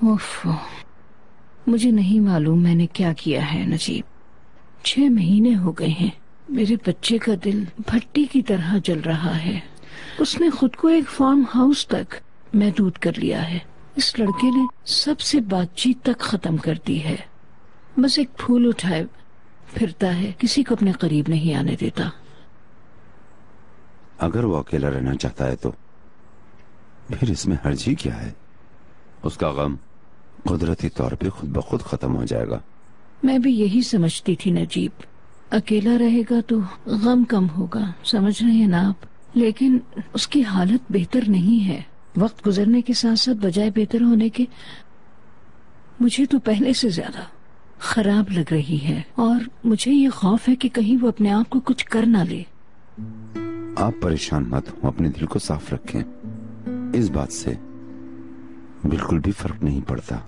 ओफ, मुझे नहीं मालूम मैंने क्या किया है नजीब। 6 महीने हो गए हैं, मेरे बच्चे का दिल भट्टी की तरह जल रहा है। उसने खुद को एक फार्म हाउस तक महदूद कर लिया है। इस लड़के ने सबसे बातचीत तक खत्म कर दी है। बस एक फूल उठाए फिरता है, किसी को अपने करीब नहीं आने देता। अगर वो अकेला रहना चाहता है तो फिर इसमें हर्ज ही क्या है? उसका गम कुदरती तौर पे खुद ब खुद खत्म हो जाएगा। मैं भी यही समझती थी नजीब, अकेला रहेगा तो गम कम होगा, समझ रहे हैं ना आप। लेकिन उसकी हालत बेहतर नहीं है। वक्त गुजरने के साथ साथ बजाय बेहतर होने के मुझे तो पहले से ज्यादा खराब लग रही है। और मुझे ये खौफ है कि कहीं वो अपने आप को कुछ कर ना ले। आप परेशान मत हो, अपने दिल को साफ रखें। इस बात से बिल्कुल भी फर्क नहीं पड़ता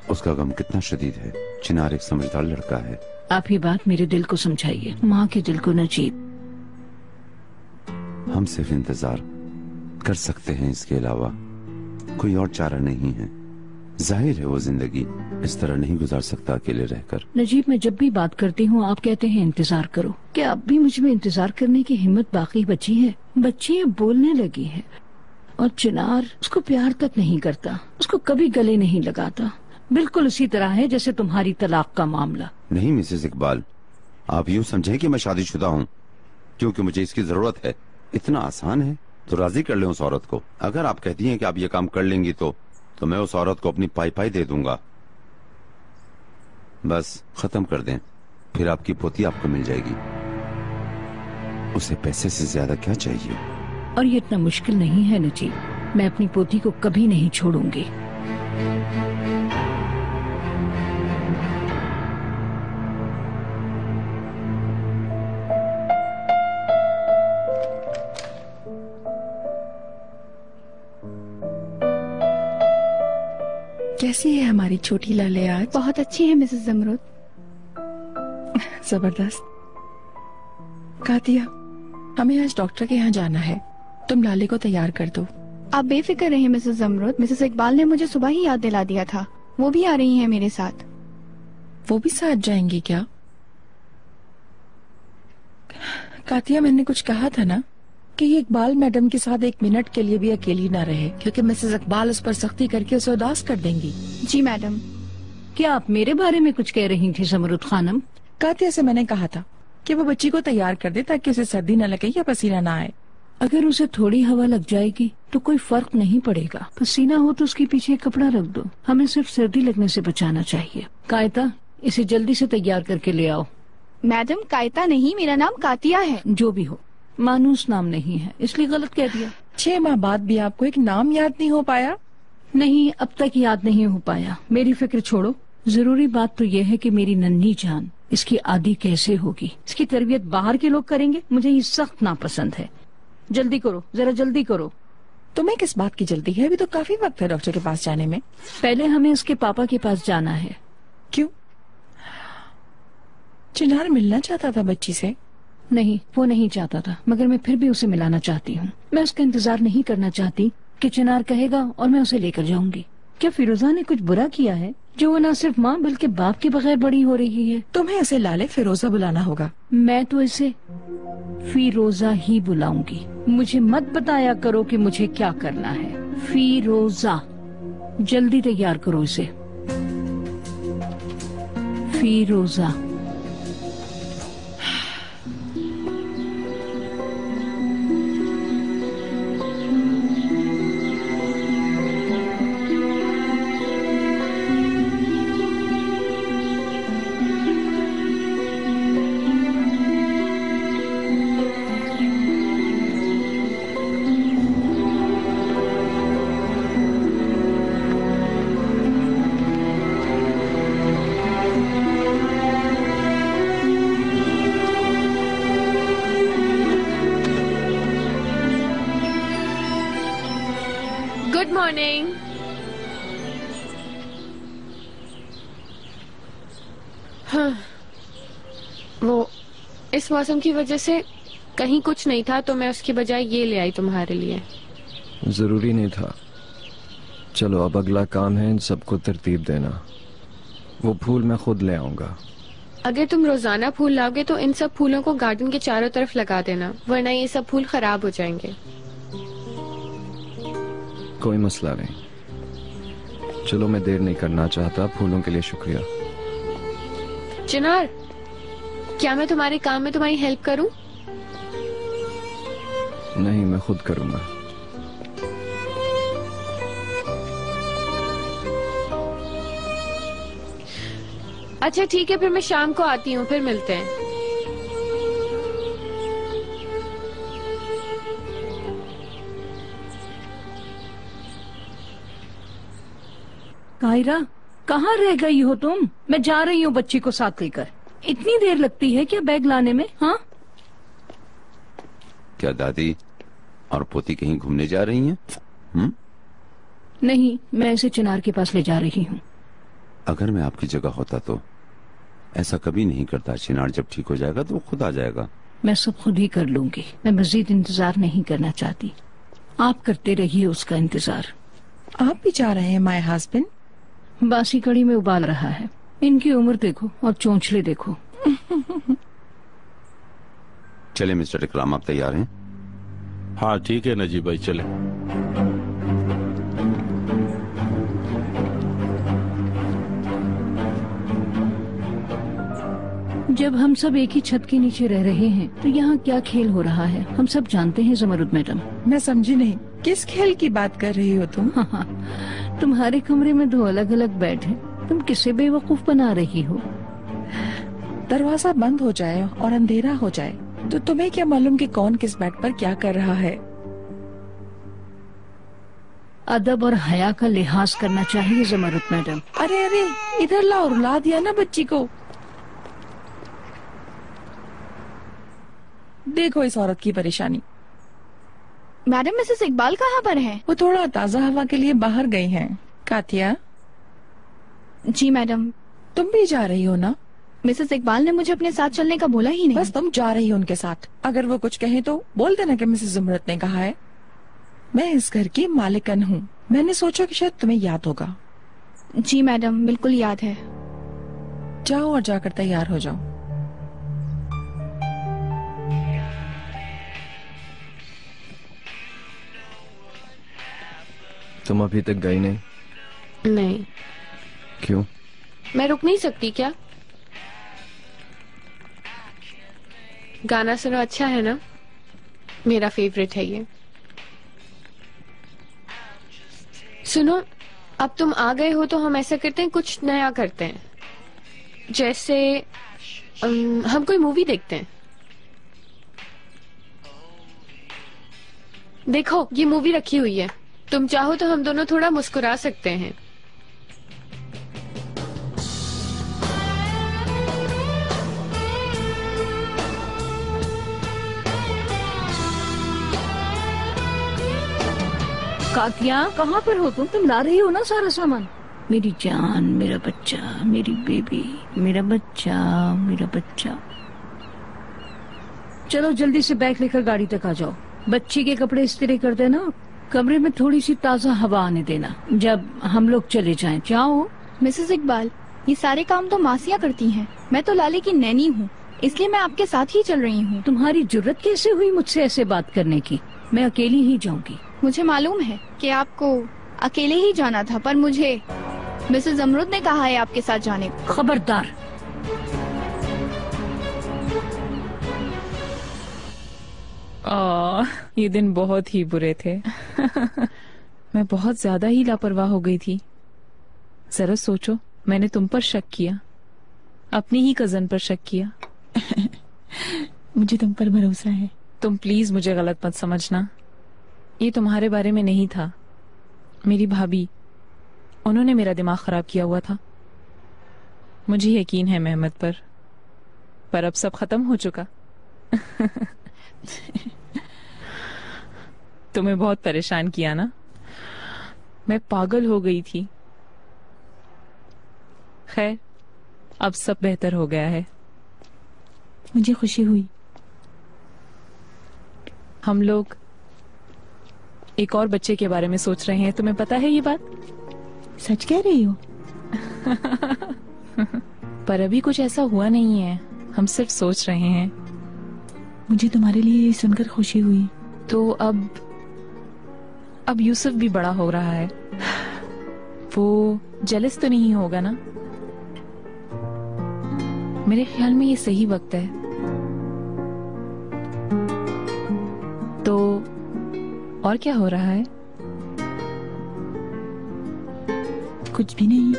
उसका गम कितना शदीद है। चिनार एक समझदार लड़का है। आप ही बात मेरे दिल को समझाइए, माँ के दिल को नजीब। हम सिर्फ इंतजार कर सकते हैं, इसके अलावा कोई और चारा नहीं है। जाहिर है वो जिंदगी इस तरह नहीं गुजार सकता अकेले रहकर। नजीब, मैं जब भी बात करती हूँ आप कहते हैं इंतजार करो। क्या अब भी मुझ में इंतजार करने की हिम्मत बाकी बची है? बच्ची अब बोलने लगी है और चिनार उसको प्यार तक नहीं करता, उसको कभी गले नहीं लगाता। बिल्कुल उसी तरह है जैसे तुम्हारी तलाक का मामला। नहीं मिसेस इकबाल, आप यूँ समझें कि मैं शादीशुदा हूँ क्योंकि मुझे इसकी जरूरत है। इतना आसान है तो राजी कर लें उस औरत को। अगर आप कहती हैं कि आप ये काम कर लेंगी तो मैं उस औरत को अपनी पाई दे दूंगा। बस खत्म कर दें, फिर आपकी पोती आपको मिल जाएगी। उसे पैसे से ज्यादा क्या चाहिए? और ये इतना मुश्किल नहीं है नजीब, मैं अपनी पोती को कभी नहीं छोड़ूंगी। कैसी है हमारी छोटी लाले आज? बहुत अच्छी है मिसेस जमरुद। जबरदस्त। कातिया, हमें आज डॉक्टर के यहाँ जाना है, तुम लाले को तैयार कर दो। आप बेफिक्र रहिए मिसेस जमरुद, मिसेस इकबाल ने मुझे सुबह ही याद दिला दिया था। वो भी आ रही हैं मेरे साथ। वो भी साथ जाएंगी क्या? कातिया, मैंने कुछ कहा था ना कि ये इकबाल मैडम के साथ 1 मिनट के लिए भी अकेली ना रहे, क्योंकि मिसेस इकबाल उस पर सख्ती करके उसे उदास कर देंगी। जी मैडम। क्या आप मेरे बारे में कुछ कह रही थी जमरुद खानम? कातिया से मैंने कहा था कि वो बच्ची को तैयार कर दे ताकि उसे सर्दी न लगे या पसीना ना आए। अगर उसे थोड़ी हवा लग जाएगी तो कोई फर्क नहीं पड़ेगा। पसीना हो तो उसके पीछे एक कपड़ा रख दो, हमें सिर्फ सर्दी लगने से बचाना चाहिए। कायता, इसे जल्दी से तैयार करके ले आओ। मैडम, कायता नहीं, मेरा नाम कातिया है। जो भी हो, मानूस नाम नहीं है इसलिए गलत कह दिया। 6 माह बाद भी आपको एक नाम याद नहीं हो पाया? नहीं, अब तक याद नहीं हो पाया। मेरी फिक्र छोड़ो, जरूरी बात तो यह है कि मेरी नन्ही जान इसकी आदि कैसे होगी। इसकी तरबियत बाहर के लोग करेंगे, मुझे ये सख्त नापसंद है। जल्दी करो, जरा जल्दी करो। तुम्हें किस बात की जल्दी है? अभी तो काफी वक्त है डॉक्टर के पास जाने में। पहले हमें उसके पापा के पास जाना है। क्यों? चिनार मिलना चाहता था बच्ची से? नहीं, वो नहीं चाहता था, मगर मैं फिर भी उसे मिलाना चाहती हूँ। मैं उसका इंतजार नहीं करना चाहती कि चिनार कहेगा और मैं उसे लेकर जाऊंगी। क्या फिरोजा ने कुछ बुरा किया है जो वो न सिर्फ माँ बल्कि बाप के बगैर बड़ी हो रही है? तुम्हें इसे लाले फिरोजा बुलाना होगा। मैं तो इसे फिरोजा ही बुलाऊंगी। मुझे मत बताया करो कि मुझे क्या करना है। फिरोजा, जल्दी तैयार करो इसे। फिरोजा। Good morning. हाँ, वो इस मौसम की वजह से कहीं कुछ नहीं था तो मैं उसकी बजाय ये ले आई तुम्हारे लिए। जरूरी नहीं था। चलो अब अगला काम है इन सबको तरतीब देना। वो फूल मैं खुद ले आऊंगा। अगर तुम रोजाना फूल लाओगे तो इन सब फूलों को गार्डन के चारों तरफ लगा देना, वरना ये सब फूल खराब हो जाएंगे। कोई मसला नहीं। चलो मैं देर नहीं करना चाहता। फूलों के लिए शुक्रिया। चिनार, क्या मैं तुम्हारे काम में तुम्हारी हेल्प करूं? नहीं, मैं खुद करूंगा। अच्छा ठीक है, फिर मैं शाम को आती हूँ, फिर मिलते हैं। कायरा, कहाँ रह गई हो तुम? मैं जा रही हूँ बच्ची को साथ लेकर। इतनी देर लगती है क्या बैग लाने में? हाँ, क्या दादी और पोती कहीं घूमने जा रही हैं? नहीं, मैं इसे चिनार के पास ले जा रही हूँ। अगर मैं आपकी जगह होता तो ऐसा कभी नहीं करता। चिनार जब ठीक हो जाएगा तो वो खुद आ जाएगा। मैं सब खुद ही कर लूंगी। मैं मजीद इंतजार नहीं करना चाहती। आप करते रहिए उसका इंतजार। आप भी जा रहे हैं माय हस्बैंड? बासी कड़ी में उबाल रहा है। इनकी उम्र देखो और चोंचले देखो। चले मिस्टर इकराम, आप तैयार हैं? हाँ ठीक है नजीब भाई, चले। जब हम सब एक ही छत के नीचे रह रहे हैं तो यहाँ क्या खेल हो रहा है हम सब जानते हैं ज़मरुद मैडम। मैं समझी नहीं, किस खेल की बात कर रही हो तुम? हाँ, तुम्हारे कमरे में 2 अलग अलग बेड हैं। तुम किसे बेवकूफ बना रही हो? दरवाजा बंद हो जाए और अंधेरा हो जाए तो तुम्हें क्या मालूम कि कौन किस बेड पर क्या कर रहा है? अदब और हया का लिहाज करना चाहिए ज़मरुद मैडम। अरे अरे, इधर लाओ, रुला दिया ना बच्ची को। देखो इस औरत की परेशानी। मैडम, मिसेस इकबाल कहाँ पर है? वो थोड़ा ताज़ा हवा के लिए बाहर गई हैं। कातिया, जी मैडम। तुम भी जा रही हो ना? मिसेस इकबाल ने मुझे अपने साथ चलने का बोला ही नहीं। बस तुम जा रही हो उनके साथ। अगर वो कुछ कहे तो बोल देना कि मिसेस ज़मरुद ने कहा है। मैं इस घर की मालिकन हूँ। मैंने सोचा कि शायद तुम्हें याद होगा। जी मैडम, बिल्कुल याद है। जाओ और जाकर तैयार हो जाओ। तुम अभी तक गई नहीं? नहीं। क्यों? मैं रुक नहीं सकती क्या? गाना सुनो, अच्छा है ना? मेरा फेवरेट है ये। सुनो, अब तुम आ गए हो तो हम ऐसा करते हैं, कुछ नया करते हैं। जैसे हम कोई मूवी देखते हैं। देखो ये मूवी रखी हुई है, तुम चाहो तो हम दोनों थोड़ा मुस्कुरा सकते हैं। कातिया, कहाँ पर हो तुम ला रही हो ना सारा सामान? मेरी जान, मेरा बच्चा, मेरी बेबी, मेरा बच्चा, मेरा बच्चा। चलो जल्दी से बैग लेकर गाड़ी तक आ जाओ। बच्ची के कपड़े इस्त्री कर देना, कमरे में थोड़ी सी ताज़ा हवा आने देना जब हम लोग चले जाएं। जाओ। मिसेस इकबाल, ये सारे काम तो मासिया करती हैं। मैं तो लाले की नैनी हूँ, इसलिए मैं आपके साथ ही चल रही हूँ। तुम्हारी जुर्रत कैसे हुई मुझसे ऐसे बात करने की? मैं अकेली ही जाऊंगी। मुझे मालूम है कि आपको अकेले ही जाना था, पर मुझे मिसेस ज़मरुद ने कहा है आपके साथ जाने को। खबरदार। ये दिन बहुत ही बुरे थे। मैं बहुत ज्यादा ही लापरवाह हो गई थी। जरा सोचो, मैंने तुम पर शक किया, अपनी ही कजन पर शक किया। मुझे तुम पर भरोसा है। तुम प्लीज मुझे गलत मत समझना, ये तुम्हारे बारे में नहीं था। मेरी भाभी, उन्होंने मेरा दिमाग खराब किया हुआ था। मुझे यकीन है मेहमद पर अब सब खत्म हो चुका। तुम्हें बहुत परेशान किया ना? मैं पागल हो गई थी। खैर, अब सब बेहतर हो गया है। मुझे खुशी हुई। हम लोग एक और बच्चे के बारे में सोच रहे हैं। तुम्हें पता है ये बात? सच कह रही हो? पर अभी कुछ ऐसा हुआ नहीं है, हम सिर्फ सोच रहे हैं। मुझे तुम्हारे लिए ये सुनकर खुशी हुई। तो अब यूसुफ भी बड़ा हो रहा है, वो जेलस तो नहीं होगा ना? मेरे ख्याल में ये सही वक्त है। तो और क्या हो रहा है? कुछ भी नहीं।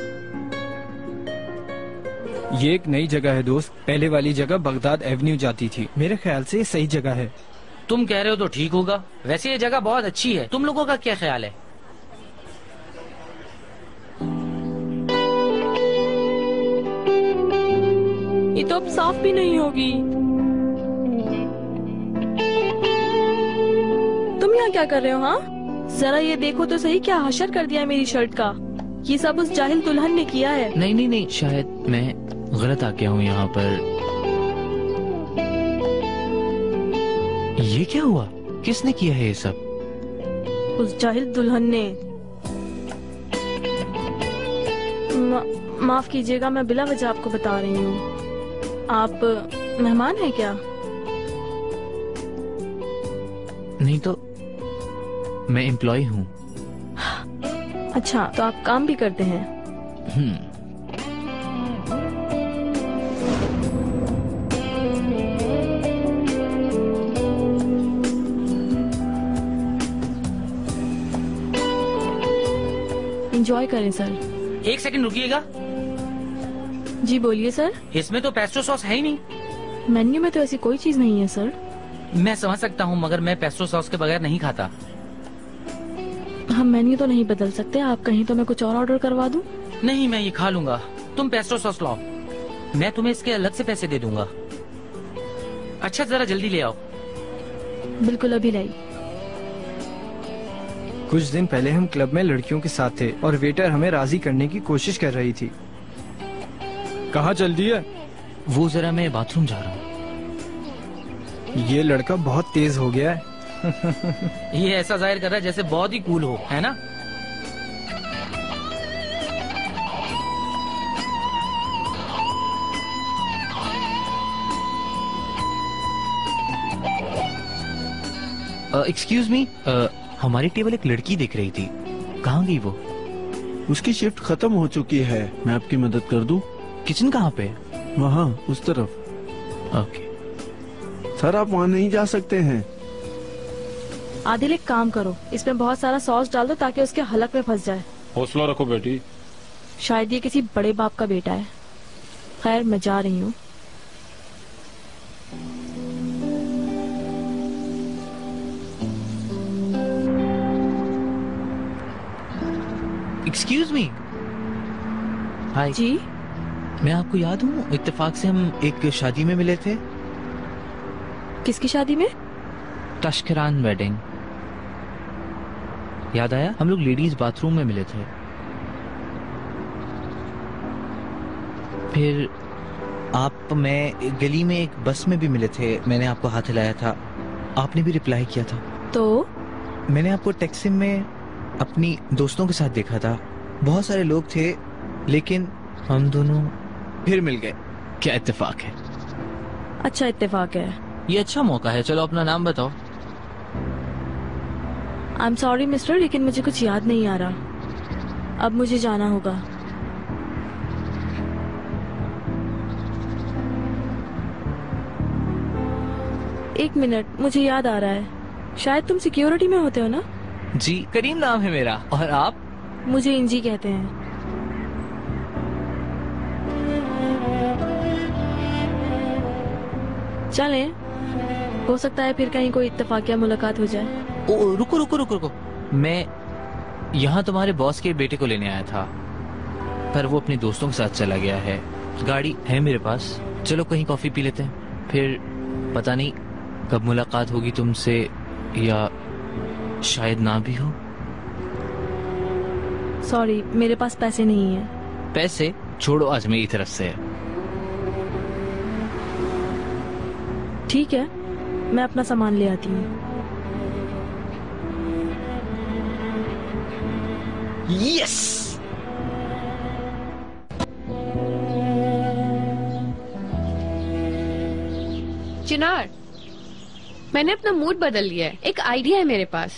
ये एक नई जगह है दोस्त। पहले वाली जगह बगदाद एवेन्यू जाती थी। मेरे ख्याल से ये सही जगह है। तुम कह रहे हो तो ठीक होगा। वैसे ये जगह बहुत अच्छी है, तुम लोगों का क्या ख्याल है? ये तो अब साफ भी नहीं होगी। तुम यहाँ क्या कर रहे हो? हाँ, जरा ये देखो तो सही, क्या हशर कर दिया है मेरी शर्ट का। ये सब उस जाहिल दुल्हन ने किया है। नहीं, शायद मैं गलत आ गया हूँ यहाँ पर। ये क्या हुआ? किसने किया है ये सब? उस जाहिल दुल्हन ने। माफ कीजिएगा, मैं बिला वजह आपको बता रही हूँ। आप मेहमान हैं क्या? नहीं तो मैं एम्प्लॉय हूँ। अच्छा, तो आप काम भी करते हैं? एंजॉय करें सर। एक सेकंड रुकिएगा। जी बोलिए सर। इसमें तो पेस्टो सॉस है ही नहीं। मेन्यू में तो ऐसी कोई चीज नहीं है सर। मैं समझ सकता हूँ, मगर मैं पेस्टो सॉस के बगैर नहीं खाता। हम मेन्यू तो नहीं बदल सकते। आप कहीं तो मैं कुछ और ऑर्डर करवा दूं? नहीं, मैं ये खा लूंगा। तुम पेस्टो सॉस लाओ, मैं तुम्हें इसके अलग से पैसे दे दूंगा। अच्छा, जरा जल्दी ले आओ। बिल्कुल, अभी लाई। कुछ दिन पहले हम क्लब में लड़कियों के साथ थे और वेटर हमें राजी करने की कोशिश कर रही थी। कहाँ चल दी है? वो जरा मैं बाथरूम जा रहा हूँ। ये लड़का बहुत तेज हो गया है। ये ऐसा जाहिर कर रहा है जैसे बहुत ही कूल हो, है ना? एक्सक्यूज मी, हमारी टेबल एक लड़की दिख रही थी, कहाँ गई वो? उसकी शिफ्ट खत्म हो चुकी है। मैं आपकी मदद कर दूं? किचन कहाँ पे? वहाँ उस तरफ। ओके। सर, आप वहाँ नहीं जा सकते हैं। आदिल, एक काम करो, इसमें बहुत सारा सॉस डाल दो ताकि उसके हलक में फंस जाए। हौसला रखो बेटी। शायद ये किसी बड़े बाप का बेटा है। खैर, मैं जा रही हूँ। Excuse me. हाय जी, मैं आपको याद हूँ, इत्तेफाक से हम एक शादी में मिले थे। किसकी शादी में? तशकरान वेडिंग। याद आया? हम लोग लेडीज बाथरूम में मिले थे। फिर मैं गली में एक बस में भी मिले थे। मैंने आपको हाथ हिलाया था, आपने भी रिप्लाई किया था। तो मैंने आपको टैक्सी में अपनी दोस्तों के साथ देखा था। बहुत सारे लोग थे, लेकिन हम दोनों फिर मिल गए। क्या इत्तेफाक है? अच्छा इत्तेफाक है। ये अच्छा मौका है। चलो अपना नाम बताओ। आई एम सॉरी मिस्टर, लेकिन मुझे कुछ याद नहीं आ रहा। अब मुझे जाना होगा। एक मिनट, मुझे याद आ रहा है। शायद तुम सिक्योरिटी में होते हो ना? जी, करीम नाम है मेरा। और आप? मुझे इंजी कहते हैं। चलें, हो सकता है फिर कहीं कोई इत्तेफाकिया मुलाकात हो जाए। ओ, रुको रुको रुको रुको। मैं यहाँ तुम्हारे बॉस के बेटे को लेने आया था, पर वो अपने दोस्तों के साथ चला गया है। गाड़ी है मेरे पास, चलो कहीं कॉफी पी लेते हैं। फिर पता नहीं कब मुलाकात होगी तुमसे, या शायद ना भी हो। सॉरी, मेरे पास पैसे नहीं है। पैसे छोड़ो, आज मेरी तरफ से है। ठीक है, मैं अपना सामान ले आती हूँ। यस। चिनार, मैंने अपना मूड बदल लिया है। एक आइडिया है मेरे पास।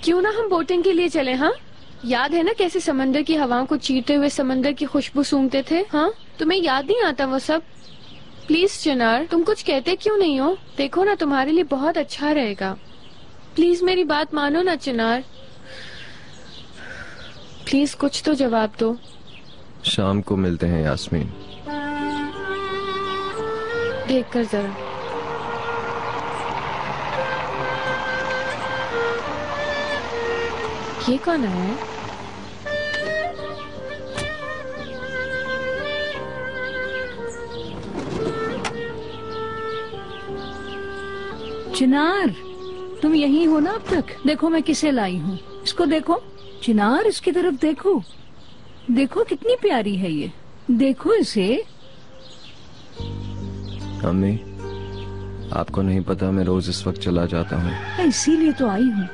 क्यों ना हम बोटिंग के लिए चले? हाँ, याद है ना कैसे समंदर की हवाओं को चीरते हुए समंदर की खुशबू सूंघते थे? हाँ, तुम्हें याद नहीं आता वो सब? प्लीज चिनार, तुम कुछ कहते क्यों नहीं हो? देखो ना, तुम्हारे लिए बहुत अच्छा रहेगा। प्लीज मेरी बात मानो ना चिनार। प्लीज कुछ तो जवाब दो। शाम को मिलते हैं यास्मीन। देख कर जरा। ये कौन है? चिनार, तुम यहीं हो ना अब तक? देखो मैं किसे लाई हूँ। इसको देखो चिनार, इसकी तरफ देखो। देखो कितनी प्यारी है ये। देखो इसे। अम्मी, आपको नहीं पता मैं रोज इस वक्त चला जाता हूँ। इसीलिए तो आई हूँ।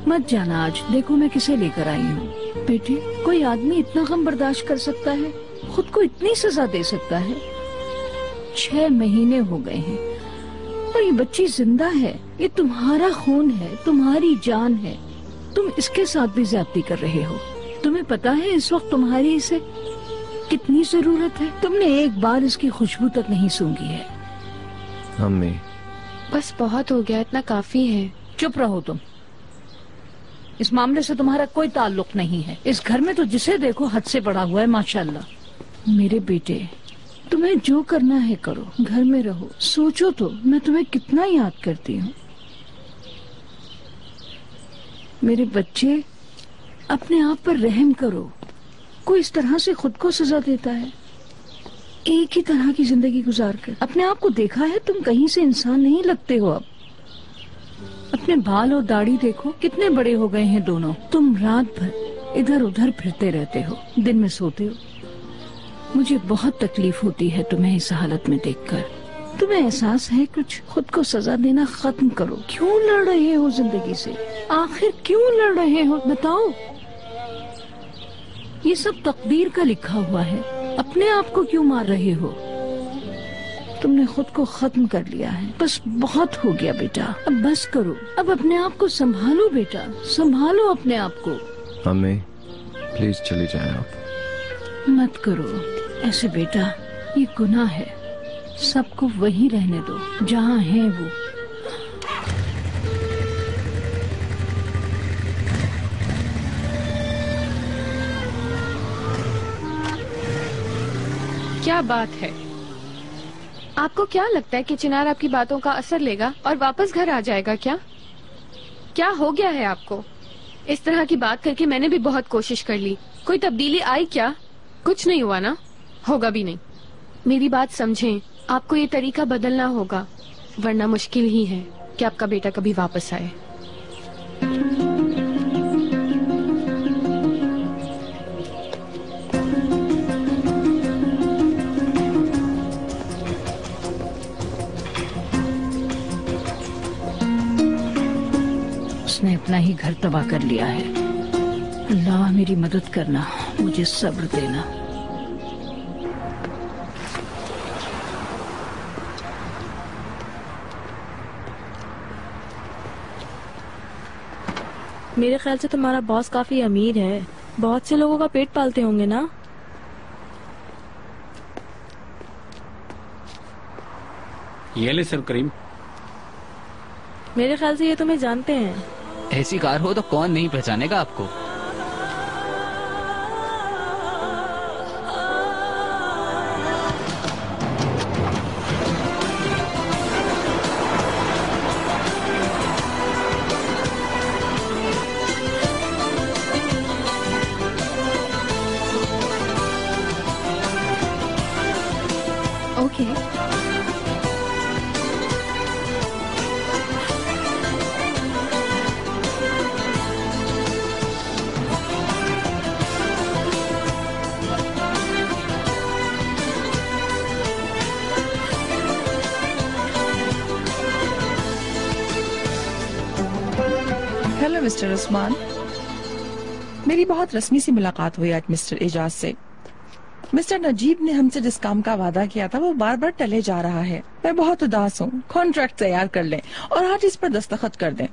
मत जाना आज। देखो मैं किसे लेकर आई हूँ। बेटी, कोई आदमी इतना गम बर्दाश्त कर सकता है? खुद को इतनी सजा दे सकता है? 6 महीने हो गए हैं और ये बच्ची जिंदा है। ये तुम्हारा खून है, तुम्हारी जान है। तुम इसके साथ भी ज्यादती कर रहे हो। तुम्हें पता है इस वक्त तुम्हारी इसे कितनी जरूरत है? तुमने एक बार इसकी खुशबू तक नहीं सूंघी है। अम्मी, बस बहुत हो गया, इतना काफी है। चुप रहो तुम। इस मामले से तुम्हारा कोई ताल्लुक नहीं है। इस घर में तो जिसे देखो हद से बढ़ा हुआ है माशाल्लाह। मेरे बेटे, तुम्हें जो करना है करो, घर में रहो। सोचो तो मैं तुम्हें कितना याद करती हूँ। मेरे बच्चे, अपने आप पर रहम करो। कोई इस तरह से खुद को सजा देता है? एक ही तरह की जिंदगी गुजार कर अपने आप को देखा है? तुम कहीं से इंसान नहीं लगते हो अब। अपने बाल और दाढ़ी देखो, कितने बड़े हो गए हैं दोनों। तुम रात भर इधर उधर फिरते रहते हो, दिन में सोते हो। मुझे बहुत तकलीफ होती है तुम्हें इस हालत में देखकर। तुम्हें एहसास है कुछ? खुद को सजा देना खत्म करो। क्यों लड़ रहे हो जिंदगी से? आखिर क्यों लड़ रहे हो बताओ? ये सब तकदीर का लिखा हुआ है। अपने आप को क्यों मार रहे हो? तुमने खुद को खत्म कर लिया है। बस बहुत हो गया बेटा, अब बस करो। अब अपने आप को संभालो बेटा, संभालो अपने आप को। अम्मी, प्लीज चली जाएं आप। मत करो ऐसे बेटा, ये गुनाह है। सबको वहीं रहने दो जहाँ है वो। क्या बात है? आपको क्या लगता है कि चिनार आपकी बातों का असर लेगा और वापस घर आ जाएगा क्या? क्या हो गया है आपको? इस तरह की बात करके मैंने भी बहुत कोशिश कर ली। कोई तब्दीली आई क्या? कुछ नहीं हुआ ना? होगा भी नहीं। मेरी बात समझें, आपको ये तरीका बदलना होगा, वरना मुश्किल ही है कि आपका बेटा कभी वापस आए। उसने अपना ही घर तबाह कर लिया है। अल्लाह मेरी मदद करना, मुझे सब्र देना। मेरे ख्याल से तुम्हारा बॉस काफी अमीर है, बहुत से लोगों का पेट पालते होंगे ना? ये ले सर करीम। मेरे ख्याल से ये तुम्हें जानते हैं। ऐसी कार हो तो कौन नहीं पहचानेगा आपको। ओके। Hello mister Usman. मेरी बहुत रस्मी सी मुलाकात हुई आज मिस्टर एजाज से। मिस्टर नजीब ने हमसे जिस काम का वादा किया था वो बार बार टले जा रहा है। मैं बहुत उदास हूँ। कॉन्ट्रैक्ट तैयार कर लें और आज इस पर दस्तखत कर दें।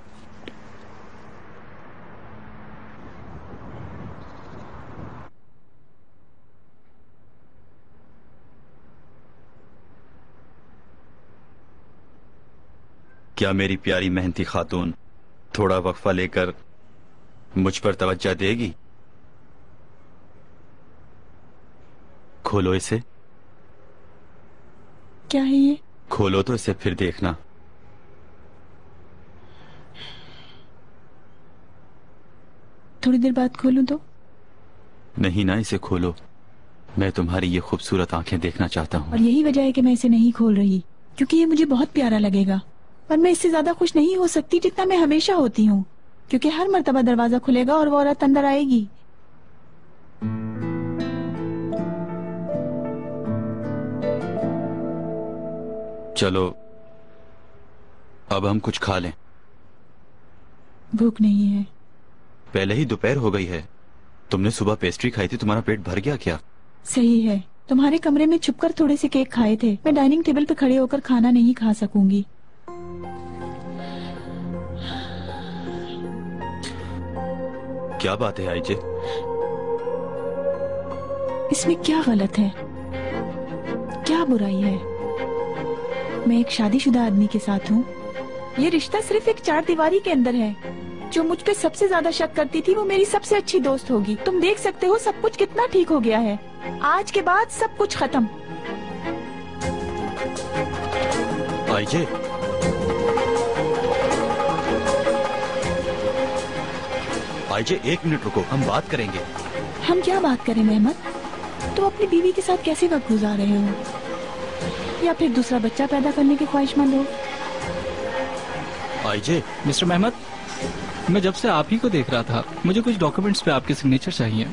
क्या मेरी प्यारी मेहनती खातून थोड़ा वक्फा लेकर मुझ पर तवज्जो देगी? खोलो इसे। क्या है ये? खोलो तो इसे फिर देखना। थोड़ी देर बाद खोलूं तो? नहीं ना, इसे खोलो। मैं तुम्हारी ये खूबसूरत आंखें देखना चाहता हूँ। और यही वजह है कि मैं इसे नहीं खोल रही, क्योंकि ये मुझे बहुत प्यारा लगेगा। पर मैं इससे ज्यादा खुश नहीं हो सकती जितना मैं हमेशा होती हूँ, क्योंकि हर मर्तबा दरवाजा खुलेगा और वो औरत अंदर आएगी। चलो अब हम कुछ खा लें। भूख नहीं है। पहले ही दोपहर हो गई है। तुमने सुबह पेस्ट्री खाई थी, तुम्हारा पेट भर गया क्या? सही है, तुम्हारे कमरे में छुपकर थोड़े से केक खाए थे। मैं डाइनिंग टेबल पे खड़े होकर खाना नहीं खा सकूंगी। क्या बात है आईजे? इसमें क्या गलत है? क्या बुराई है? मैं एक शादीशुदा आदमी के साथ हूँ। ये रिश्ता सिर्फ एक चार दीवारी के अंदर है। जो मुझ पे सबसे ज्यादा शक करती थी वो मेरी सबसे अच्छी दोस्त होगी। तुम देख सकते हो सब कुछ कितना ठीक हो गया है। आज के बाद सब कुछ खत्म। आईजे, आईजे एक मिनट रुको, हम बात करेंगे। हम क्या बात करें मेहमद? तुम अपनी बीवी के साथ कैसे वक्त गुजार रहे हो? या फिर दूसरा बच्चा पैदा करने के ख्वाहिशमंद हो? आईजे। मिस्टर मेहमद, मैं जब से आप ही को देख रहा था, मुझे कुछ डॉक्यूमेंट्स पे आपके सिग्नेचर चाहिए।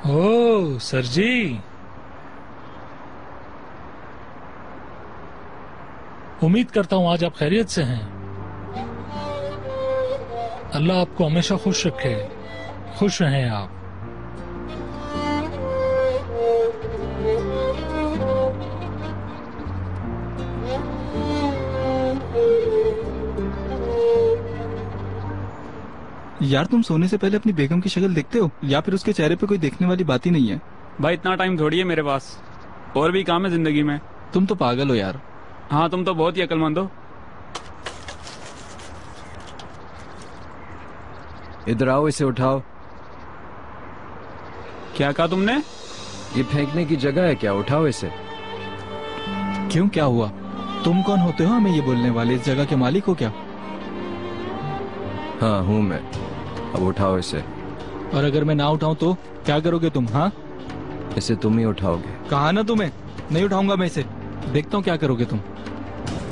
ओह सर जी, उम्मीद करता हूं आज आप खैरियत से हैं। अल्लाह आपको हमेशा खुश रखे। खुश रहें आप। यार तुम सोने से पहले अपनी बेगम की शक्ल देखते हो या फिर उसके चेहरे पे कोई देखने वाली बात ही नहीं है? भाई इतना टाइम थोड़ी है मेरे पास, और भी काम है जिंदगी में। तुम तो पागल हो यार। हाँ तुम तो बहुत ही अक्लमंद हो। इधर आओ, इसे उठाओ। क्या कहा तुमने? ये फेंकने की जगह है क्या? उठाओ इसे। क्यों, क्या हुआ? तुम कौन होते हो हमें ये बोलने वाले? इस जगह के मालिक हो क्या? हाँ हूँ मैं। अब उठाओ इसे। और अगर मैं ना उठाऊं तो क्या करोगे तुम? हाँ, इसे तुम ही उठाओगे। कहा ना तुम्हें, नहीं उठाऊंगा मैं इसे। देखता हूँ क्या करोगे तुम।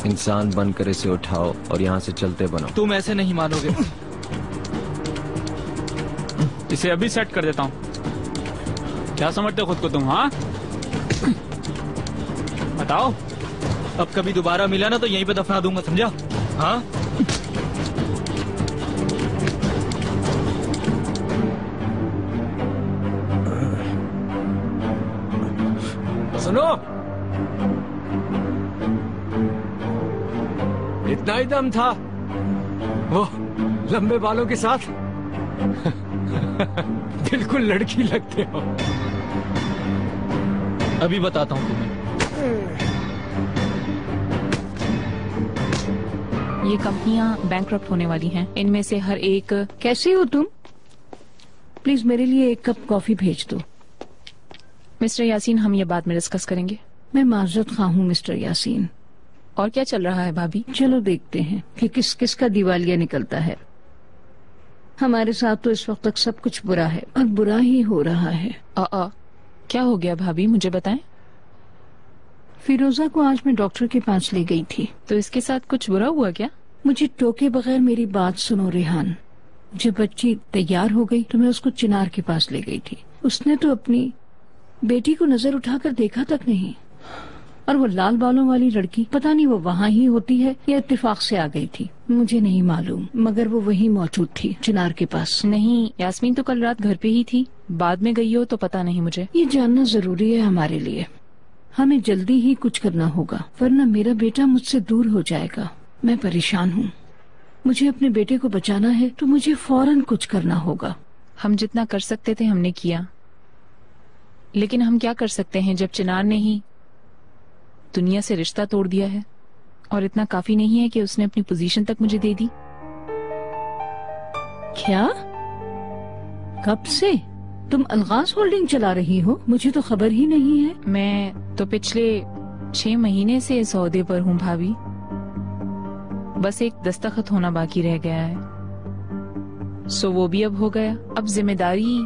इंसान बनकर इसे उठाओ और यहाँ से चलते बनो। तुम ऐसे नहीं मानोगे। इसे अभी सेट कर देता हूँ। क्या समझते हो खुद को तुम? हाँ बताओ। अब कभी दोबारा मिला ना तो यहीं पे दफना दूंगा, समझा? हाँ? सुनो, इतना ही दम था वो लंबे बालों के साथ। बिल्कुल लड़की लगते हो। अभी बताता हूँ तुम्हें। ये कंपनियां बैंकक्रप्ट होने वाली हैं। इनमें से हर एक। कैसे हो तुम? प्लीज मेरे लिए एक कप कॉफी भेज दो। मिस्टर यासीन, हम ये बाद में डिस्कस करेंगे। मैं माजरत खा हूँ मिस्टर यासीन। और क्या चल रहा है भाभी? चलो देखते हैं कि किस किस का दिवालिया निकलता है। हमारे साथ तो इस वक्त तक सब कुछ बुरा है और बुरा ही हो रहा है। क्या हो गया भाभी, मुझे बताएं। फिरोजा को आज मैं डॉक्टर के पास ले गई थी। तो इसके साथ कुछ बुरा हुआ क्या? मुझे टोके बगैर मेरी बात सुनो रेहान। जब बच्ची तैयार हो गई तो मैं उसको चिनार के पास ले गई थी। उसने तो अपनी बेटी को नजर उठाकर देखा तक नहीं। और वो लाल बालों वाली लड़की, पता नहीं वो वहाँ ही होती है या इत्तेफाक से आ गई थी, मुझे नहीं मालूम, मगर वो वहीं मौजूद थी चिनार के पास। नहीं, यास्मीन तो कल रात घर पे ही थी। बाद में गई हो तो पता नहीं मुझे। ये जानना जरूरी है हमारे लिए। हमें जल्दी ही कुछ करना होगा, वरना मेरा बेटा मुझसे दूर हो जाएगा। मैं परेशान हूँ। मुझे अपने बेटे को बचाना है तो मुझे फौरन कुछ करना होगा। हम जितना कर सकते थे हमने किया, लेकिन हम क्या कर सकते हैं जब चिनार ने ही दुनिया से रिश्ता तोड़ दिया है। और इतना काफी नहीं है कि उसने अपनी पोजीशन तक मुझे दे दी। क्या? कब से तुम अलगाज होल्डिंग चला रही हो? मुझे तो खबर ही नहीं है। मैं तो पिछले 6 महीने से इस ओहदे पर हूँ भाभी। बस एक दस्तखत होना बाकी रह गया है। सो वो भी अब हो गया। अब जिम्मेदारी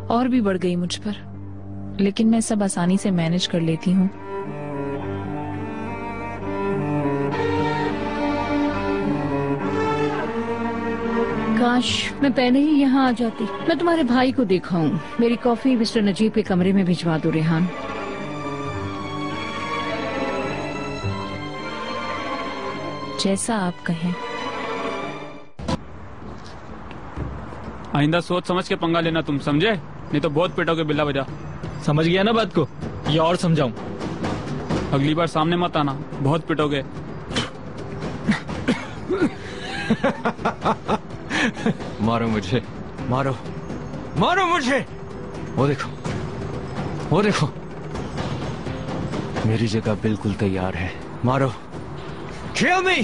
और भी बढ़ गई मुझ पर, लेकिन मैं सब आसानी से मैनेज कर लेती हूँ। काश मैं पहले ही यहाँ आ जाती। मैं तुम्हारे भाई को देखा हूँ। मेरी कॉफी मिस्टर नजीब के कमरे में भिजवा दो रेहान। जैसा आप कहें। आइंदा सोच समझ के पंगा लेना तुम, समझे? नहीं तो बहुत पिटोगे बिल्ला बजा। समझ गया ना बात को, या और समझाऊं? अगली बार सामने मत आना, बहुत पिटोगे। मारो मुझे, मारो, मारो मुझे। वो देखो, वो देखो, मेरी जगह बिल्कुल तैयार है। मारो, किल मी।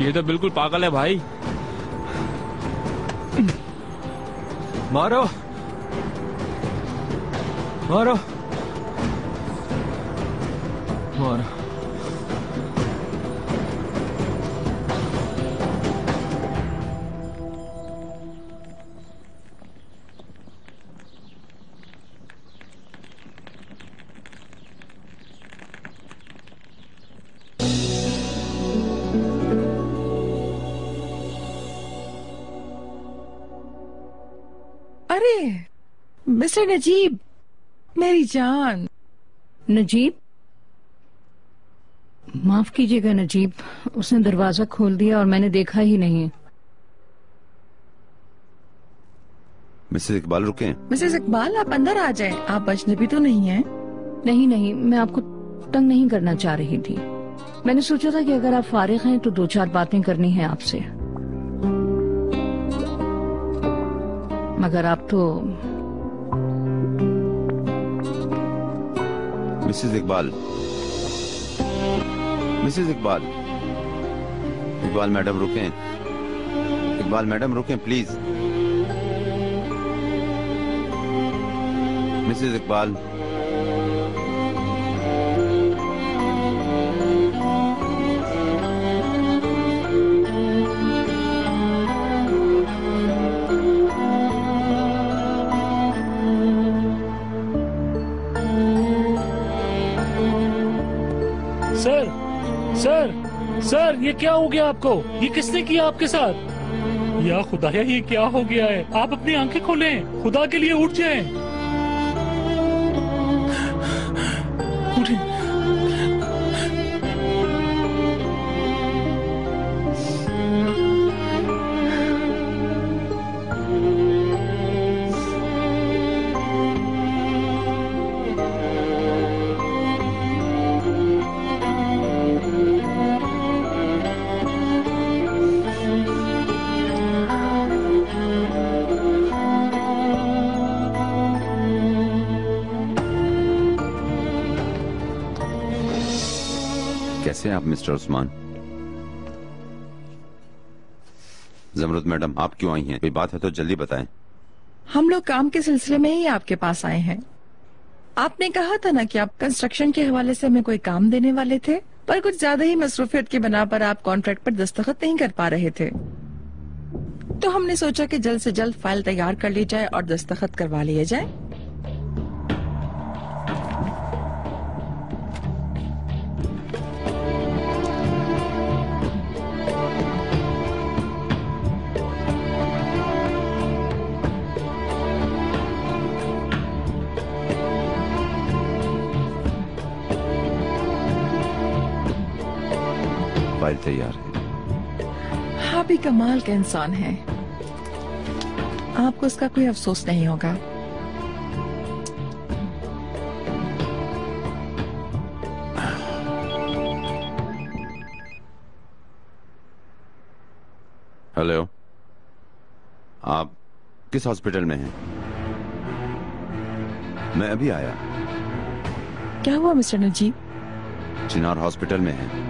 ये तो बिल्कुल पागल है भाई। मारो, मारो, मारो। अरे मिस्टर नजीब, मेरी जान। नजीब? माफ कीजिएगा नजीब, उसने दरवाजा खोल दिया और मैंने देखा ही नहीं। मिसेस इकबाल रुकें। मिसेस इकबाल, आप अंदर आ जाएं। आप अजनबी तो नहीं हैं? नहीं नहीं, मैं आपको तंग नहीं करना चाह रही थी। मैंने सोचा था कि अगर आप फारिग हैं तो 2-4 बातें करनी है आपसे, मगर आप तो। Mrs Iqbal, Mrs Iqbal, Iqbal madam रुकें। इकबाल मैडम रुकें please. Mrs Iqbal, sir, sir, sir, ये क्या हो गया आपको? ये किसने किया आपके साथ? या खुदाया, ये क्या हो गया है? आप अपनी आंखें खोलें, खुदा के लिए उठ जाएं। कैसे हैं आप मिस्टर उस्मान? जमरुद मैडम, आप क्यों आई हैं? कोई बात है तो जल्दी बताएं। हम लोग काम के सिलसिले में ही आपके पास आए हैं। आपने कहा था ना कि आप कंस्ट्रक्शन के हवाले से हमें कोई काम देने वाले थे, पर कुछ ज्यादा ही मसरूफियत की बिना पर आप कॉन्ट्रैक्ट पर दस्तखत नहीं कर पा रहे थे। तो हमने सोचा कि जल्द से जल्द फाइल तैयार कर ली जाए और दस्तखत करवा लिए जाए। फाइल तैयार है। हाँ, भी कमाल का इंसान है। आपको उसका कोई अफसोस नहीं होगा। हेलो, आप किस हॉस्पिटल में हैं? मैं अभी आया। क्या हुआ मिस्टर नजीब? चिनार हॉस्पिटल में हैं।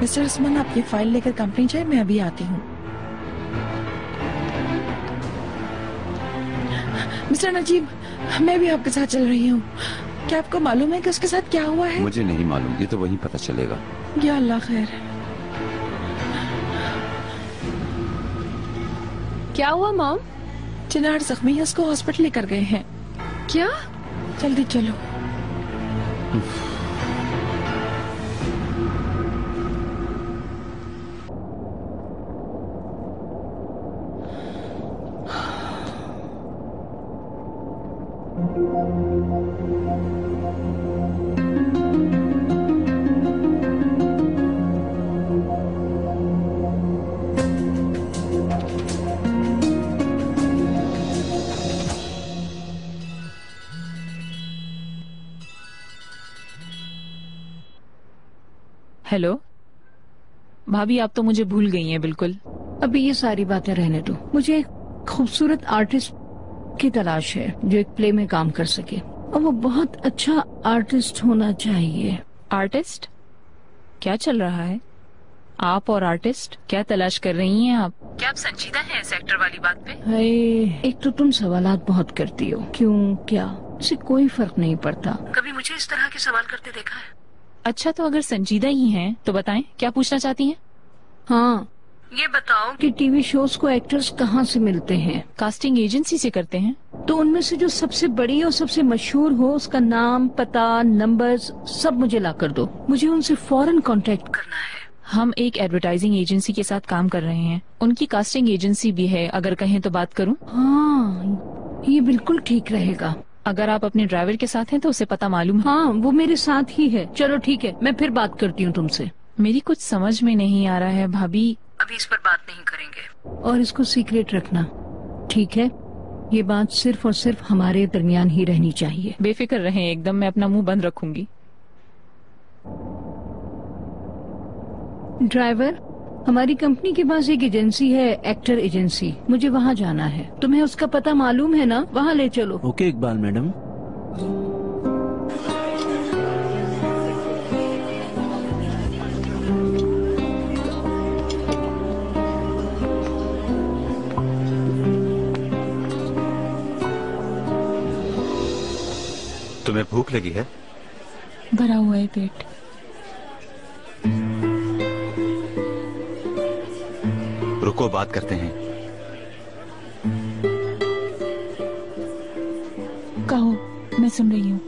मिस्टर उस्मान, आप ये फाइल लेकर कंपनी जाए, मैं अभी आती हूँ। मिस्टर नजीब, मैं भी आपके साथ चल रही हूँ। क्या आपको मालूम है कि उसके साथ क्या हुआ है? मुझे नहीं मालूम, ये तो वहीं पता चलेगा। या अल्लाह खैर। क्या हुआ मॉम? चिनार जख्मी है, उसको हॉस्पिटल लेकर गए हैं। क्या? जल्दी चलो। हेलो भाभी, आप तो मुझे भूल गई हैं बिल्कुल। अभी ये सारी बातें रहने दो। मुझे एक खूबसूरत आर्टिस्ट की तलाश है जो एक प्ले में काम कर सके, और वो बहुत अच्छा आर्टिस्ट होना चाहिए। आर्टिस्ट? क्या चल रहा है? आप और आर्टिस्ट क्या तलाश कर रही हैं आप? क्या आप संजीदा हैं इस एक्टर वाली बात पे? हाय, एक तो तुम सवालात बहुत करती हो। क्यों, क्या? इससे कोई फर्क नहीं पड़ता। कभी मुझे इस तरह के सवाल करते देखा है? अच्छा, तो अगर संजीदा ही हैं तो बताएं, क्या पूछना चाहती हैं? हाँ, ये बताओ कि टीवी शोज को एक्टर्स कहाँ से मिलते हैं? कास्टिंग एजेंसी से करते हैं। तो उनमें से जो सबसे बड़ी और सबसे मशहूर हो, उसका नाम, पता, नंबर्स सब मुझे ला कर दो। मुझे उनसे फौरन कांटेक्ट करना है। हम एक एडवर्टाइजिंग एजेंसी के साथ काम कर रहे हैं। उनकी कास्टिंग एजेंसी भी है, अगर कहें तो बात करूं? हाँ, ये बिल्कुल ठीक रहेगा। अगर आप अपने ड्राइवर के साथ हैं तो उसे पता मालूम है? हाँ, वो मेरे साथ ही है। चलो ठीक है, मैं फिर बात करती हूँ तुमसे। मेरी कुछ समझ में नहीं आ रहा है भाभी। अभी इस पर बात नहीं करेंगे, और इसको सीक्रेट रखना, ठीक है? ये बात सिर्फ और सिर्फ हमारे दरमियान ही रहनी चाहिए। बेफिक्र रहें एकदम, मैं अपना मुंह बंद रखूंगी। ड्राइवर, हमारी कंपनी के पास एक एजेंसी है, एक्टर एजेंसी। मुझे वहाँ जाना है। तुम्हें उसका पता मालूम है ना? वहाँ ले चलो। Okay Iqbal madam. तुम्हें भूख लगी है? भरा हुआ है पेट। रुको, बात करते हैं। कहो, मैं सुन रही हूँ।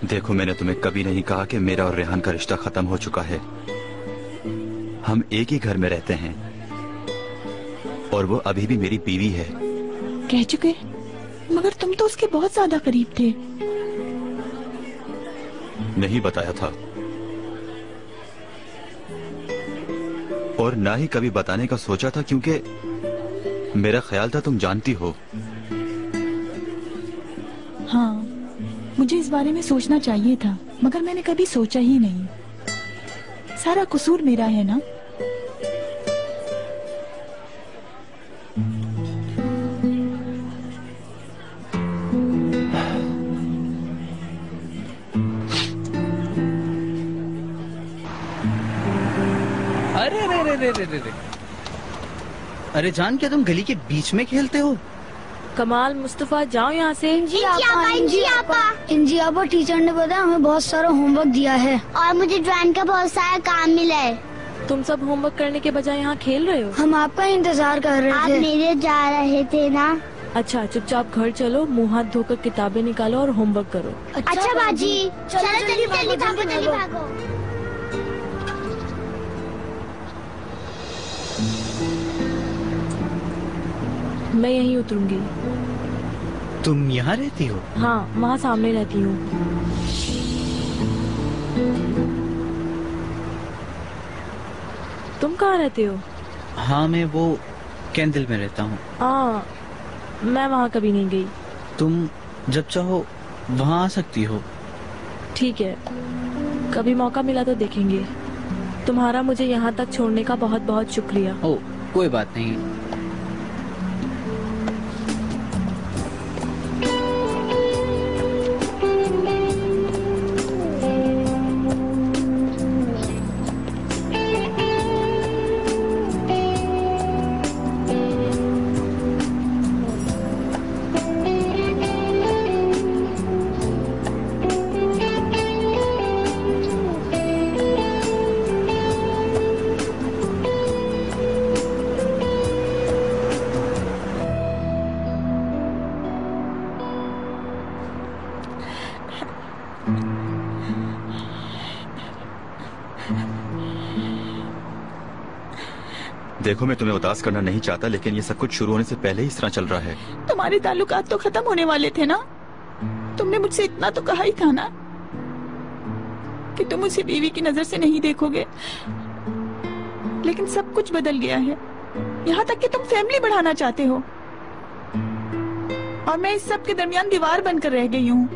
देखो, मैंने तुम्हें कभी नहीं कहा कि मेरा और रेहान का रिश्ता खत्म हो चुका है। हम एक ही घर में रहते हैं और वो अभी भी मेरी बीवी है। कह चुके, मगर तुम तो उसके बहुत ज्यादा करीब थे। नहीं बताया था, और ना ही कभी बताने का सोचा था, क्योंकि मेरा ख्याल था तुम जानती हो। हाँ, मुझे इस बारे में सोचना चाहिए था, मगर मैंने कभी सोचा ही नहीं। सारा कसूर मेरा है ना? रे रे रे। अरे जान, क्या तुम गली के बीच में खेलते हो? कमाल, मुस्तफा जाओ यहाँ से। इंजी आपा, टीचर ने बताया हमें बहुत सारा होमवर्क दिया है और मुझे ड्राइंग का बहुत सारा काम मिला है। तुम सब होमवर्क करने के बजाय यहाँ खेल रहे हो? हम आपका इंतजार कर रहे थे। आप मेरे जा रहे थे ना? अच्छा, चुपचाप घर चलो, मुँह हाथ धोकर किताबें निकालो और होमवर्क करो। अच्छा बाजी, चलो जल्दी भागो। मैं यहीं उतरूंगी। तुम यहाँ रहती हो? हाँ, वहाँ सामने रहती हूँ। तुम कहाँ रहते हो? हाँ, मैं वो कैंडल में रहता हूँ। हाँ, मैं वहाँ कभी नहीं गई। तुम जब चाहो वहाँ आ सकती हो। ठीक है, कभी मौका मिला तो देखेंगे। तुम्हारा मुझे यहाँ तक छोड़ने का बहुत बहुत शुक्रिया। ओ, कोई बात नहीं। देखो, मैं तुम्हें उदास करना नहीं चाहता, लेकिन ये सब कुछ शुरू होने से पहले ही इस तरह चल रहा है। तुम्हारे ताल्लुकात तो खत्म होने वाले थे ना? तुमने मुझसे इतना तो कहा ही था ना कि तुम उसे बीवी की नजर से नहीं देखोगे। लेकिन सब कुछ बदल गया है, यहाँ तक कि तुम फैमिली बढ़ाना चाहते हो और मैं इस सब के दरमियान दीवार बनकर रह गई हूँ।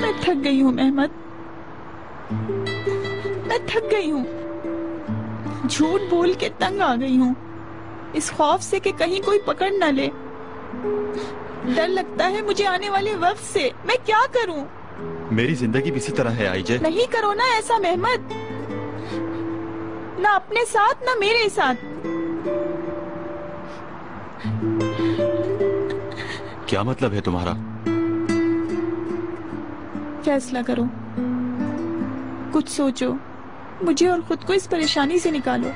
मैं थक गई हूँ मेहमद, मैं थक गई हूँ। झूठ बोल के तंग आ गई हूँ, इस खौफ से कि कहीं कोई पकड़ न ले। डर लगता है मुझे आने वाले वक्त से। मैं क्या करूँ? मेरी जिंदगी भी इसी तरह है आईजे। नहीं करो ना ऐसा मेहमद, ना अपने साथ ना मेरे साथ। क्या मतलब है तुम्हारा? फैसला करो, कुछ सोचो, मुझे और खुद को इस परेशानी से निकालो।